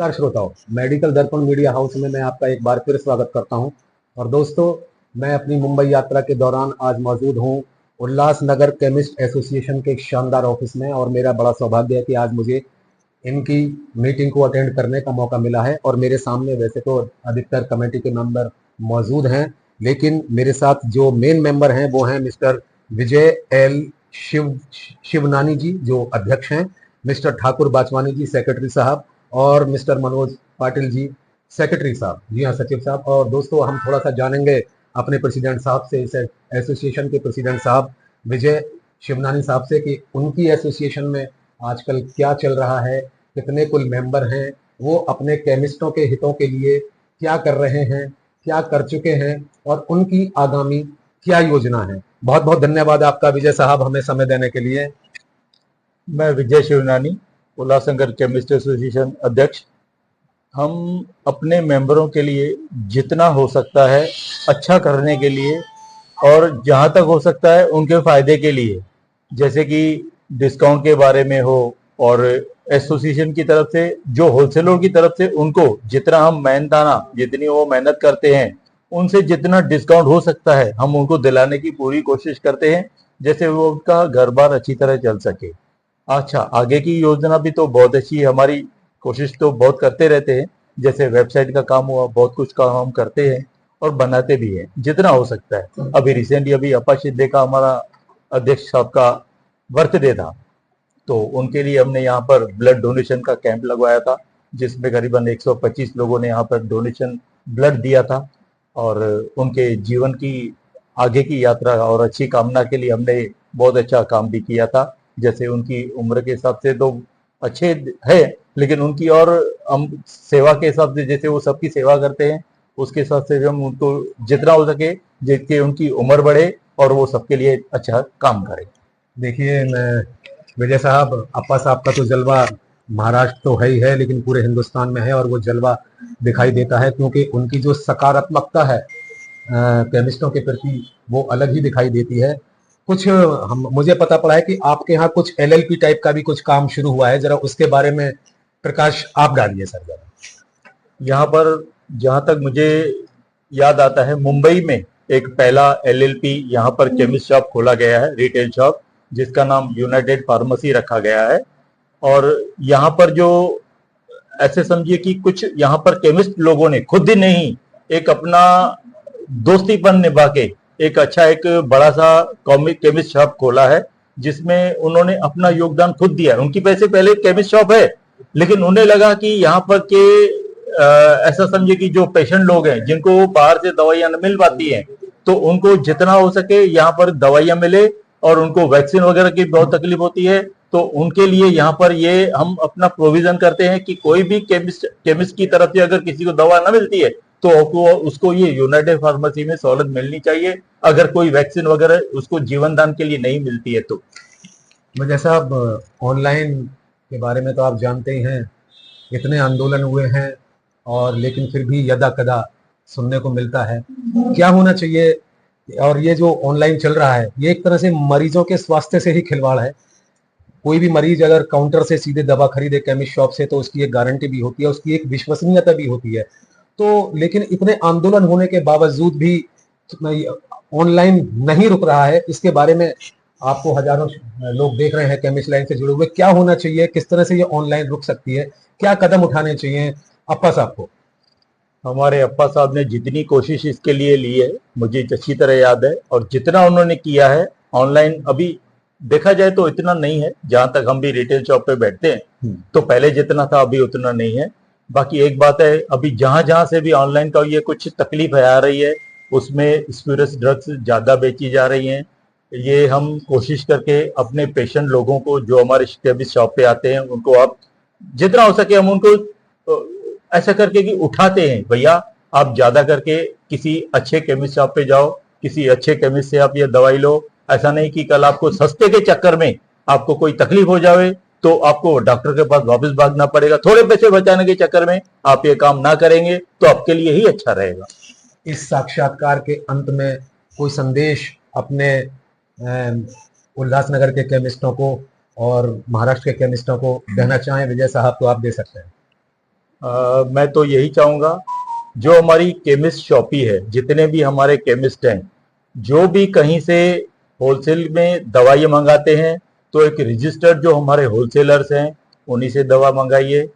नमस्कार श्रोताओं, मेडिकल दर्पण मीडिया हाउस में मैं आपका एक बार फिर स्वागत करता हूं। और दोस्तों, मैं अपनी मुंबई यात्रा के दौरान आज मौजूद हूं उल्लासनगर केमिस्ट एसोसिएशन के एक शानदार ऑफिस में। और मेरा बड़ा सौभाग्य है कि आज मुझे इनकी मीटिंग को अटेंड करने का मौका मिला है। और मेरे सामने वैसे तो अधिकतर कमेटी के मेंबर मौजूद हैं, लेकिन मेरे साथ जो मेन मेंबर हैं वो हैं मिस्टर विजय एल शिवनानी जी, जो अध्यक्ष हैं, मिस्टर ठाकुर बाचवानी जी, सेक्रेटरी साहब, और मिस्टर मनोज पाटिल जी, सेक्रेटरी साहब। जी हाँ, सचिव साहब। और दोस्तों, हम थोड़ा सा जानेंगे अपने प्रेसिडेंट साहब से, इस एसोसिएशन के प्रेसिडेंट साहब विजय शिवनानी साहब से, कि उनकी एसोसिएशन में आजकल क्या चल रहा है, कितने कुल मेंबर हैं, वो अपने केमिस्टों के हितों के लिए क्या कर रहे हैं, क्या कर चुके हैं, और उनकी आगामी क्या योजना है। बहुत बहुत धन्यवाद आपका विजय साहब, हमें समय देने के लिए। मैं विजय शिवनानी, उल्लासनगर केमिस्ट एसोसिएशन अध्यक्ष। हम अपने मेंबरों के लिए जितना हो सकता है अच्छा करने के लिए, और जहां तक हो सकता है उनके फायदे के लिए, जैसे कि डिस्काउंट के बारे में हो, और एसोसिएशन की तरफ से जो होलसेलर की तरफ से उनको जितना हम मेहनताना जितनी वो मेहनत करते हैं उनसे जितना डिस्काउंट हो सकता है हम उनको दिलाने की पूरी कोशिश करते हैं, जैसे वो उनका घर बार अच्छी तरह चल सके। अच्छा, आगे की योजना भी तो बहुत अच्छी है। हमारी कोशिश तो बहुत करते रहते हैं, जैसे वेबसाइट का काम हुआ, बहुत कुछ काम हम करते हैं और बनाते भी हैं जितना हो सकता है। अभी रिसेंटली अभी अपा शिंदे का हमारा अध्यक्ष साहब का बर्थडे था, तो उनके लिए हमने यहाँ पर ब्लड डोनेशन का कैंप लगवाया था, जिसमें करीबन 125 लोगों ने यहाँ पर डोनेशन ब्लड दिया था। और उनके जीवन की आगे की यात्रा और अच्छी कामना के लिए हमने बहुत अच्छा काम भी किया था। जैसे उनकी उम्र के हिसाब से तो अच्छे है, लेकिन उनकी और हम सेवा के हिसाब से, जैसे वो सबकी सेवा करते हैं, उसके हिसाब से हम उनको जितना हो सके, जिसके उनकी उम्र बढ़े और वो सबके लिए अच्छा काम करे। देखिए, मैं विजय साहब, अप्पा साहब का तो जलवा महाराष्ट्र तो है ही है, लेकिन पूरे हिंदुस्तान में है, और वो जलवा दिखाई देता है क्योंकि उनकी जो सकारात्मकता है केमिस्टों के प्रति, वो अलग ही दिखाई देती है। कुछ मुझे पता पड़ा है कि आपके यहाँ कुछ एलएलपी टाइप का भी कुछ काम शुरू हुआ है, जरा उसके बारे में प्रकाश आप डालिए सर जरा। यहाँ पर जहाँ तक मुझे याद आता है, मुंबई में एक पहला एलएलपी यहाँ पर केमिस्ट शॉप खोला गया है, रिटेल शॉप, जिसका नाम यूनाइटेड फार्मेसी रखा गया है। और यहाँ पर जो ऐसे समझिए कि कुछ यहाँ पर केमिस्ट लोगों ने खुद ही नहीं, एक अपना दोस्तीपन निभा के एक अच्छा एक बड़ा सा केमिस्ट शॉप खोला है, जिसमें उन्होंने अपना योगदान खुद दिया है। उनकी वैसे पहले केमिस्ट शॉप है, लेकिन उन्हें लगा कि यहाँ पर के ऐसा समझे कि जो पेशेंट लोग हैं जिनको बाहर से दवाइयां न मिल पाती हैं, तो उनको जितना हो सके यहाँ पर दवाइयां मिले। और उनको वैक्सीन वगैरह की बहुत तकलीफ होती है, तो उनके लिए यहाँ पर ये हम अपना प्रोविजन करते हैं कि कोई भी केमिस्ट की तरफ से अगर किसी को दवा ना मिलती है तो उसको ये यूनाइटेड फार्मेसी में सहूलत मिलनी चाहिए, अगर कोई वैक्सीन वगैरह उसको जीवन दान के लिए नहीं मिलती है तो। विजय साहब, ऑनलाइन के बारे में तो आप जानते ही हैं, इतने आंदोलन हुए हैं, और लेकिन फिर भी यदा कदा सुनने को मिलता है। क्या होना चाहिए? और ये जो ऑनलाइन चल रहा है, ये एक तरह से मरीजों के स्वास्थ्य से ही खिलवाड़ है। कोई भी मरीज अगर काउंटर से सीधे दवा खरीदे केमिस्ट शॉप से, तो उसकी एक गारंटी भी होती है, उसकी एक विश्वसनीयता भी होती है। तो लेकिन इतने आंदोलन होने के बावजूद भी ऑनलाइन नहीं रुक रहा है। इसके बारे में आपको हजारों लोग देख रहे हैं केमिस्ट लाइन से जुड़े हुए, क्या होना चाहिए, किस तरह से ये ऑनलाइन रुक सकती है, क्या कदम उठाने चाहिए अप्पा साहब को? हमारे अप्पा साहब ने जितनी कोशिश इसके लिए ली है मुझे अच्छी तरह याद है, और जितना उन्होंने किया है ऑनलाइन, अभी देखा जाए तो इतना नहीं है। जहां तक हम भी रिटेल शॉप पे बैठते हैं तो पहले जितना था अभी उतना नहीं है। बाकी एक बात है, अभी जहां जहां से भी ऑनलाइन का ये कुछ तकलीफ आ रही है, उसमें स्प्यूरियस ड्रग्स ज्यादा बेची जा रही हैं। ये हम कोशिश करके अपने पेशेंट लोगों को जो हमारे केमिस्ट शॉप पे आते हैं उनको आप जितना हो सके हम उनको ऐसा करके कि उठाते हैं, भैया आप ज्यादा करके किसी अच्छे केमिस्ट शॉप पे जाओ, किसी अच्छे केमिस्ट से आप ये दवाई लो। ऐसा नहीं कि कल आपको सस्ते के चक्कर में आपको कोई तकलीफ हो जाए तो आपको डॉक्टर के पास वापस भागना पड़ेगा। थोड़े पैसे बचाने के चक्कर में आप ये काम ना करेंगे तो आपके लिए ही अच्छा रहेगा। इस साक्षात्कार के अंत में कोई संदेश अपने उल्लासनगर के केमिस्टों को और महाराष्ट्र के केमिस्टों को देना चाहें विजय साहब, तो आप दे सकते हैं। मैं तो यही चाहूंगा, जो हमारी केमिस्ट शॉपी है, जितने भी हमारे केमिस्ट हैं, जो भी कहीं से होलसेल में दवाई मंगाते हैं, तो एक रजिस्टर्ड जो हमारे होलसेलर्स हैं उन्हीं से दवा मंगाइए।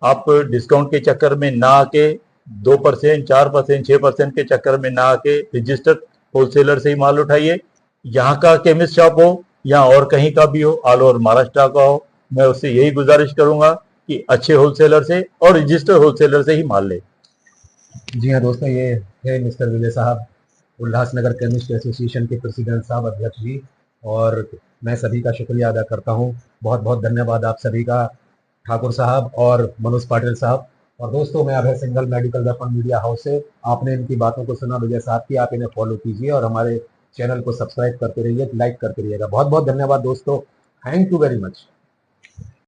आप डिस्काउंट के चक्कर में ना आके 2%, 4%, 6% के चक्कर में ना आके रजिस्टर्ड होलसेलर से ही माल उठाइए। यहाँ का केमिस्ट शॉप हो या और कहीं का भी हो, ऑल ओवर महाराष्ट्र का हो, मैं उससे यही गुजारिश करूंगा कि अच्छे होलसेलर से और रजिस्टर्ड होलसेलर से ही माल ले। जी हाँ दोस्तों, ये है मिस्टर विजय साहब, उल्लासनगर केमिस्ट एसोसिएशन के प्रेसिडेंट साहब, अध्यक्ष जी। और मैं सभी का शुक्रिया अदा करता हूँ। बहुत बहुत धन्यवाद आप सभी का, ठाकुर साहब और मनोज पाटिल साहब। और दोस्तों, मैं अभय सिंघल, मेडिकल दर्पण मीडिया हाउस से। आपने इनकी बातों को सुना विजय साहब की, आप इन्हें फॉलो कीजिए और हमारे चैनल को सब्सक्राइब करते रहिए, लाइक करते रहिएगा। बहुत बहुत धन्यवाद दोस्तों, थैंक यू वेरी मच।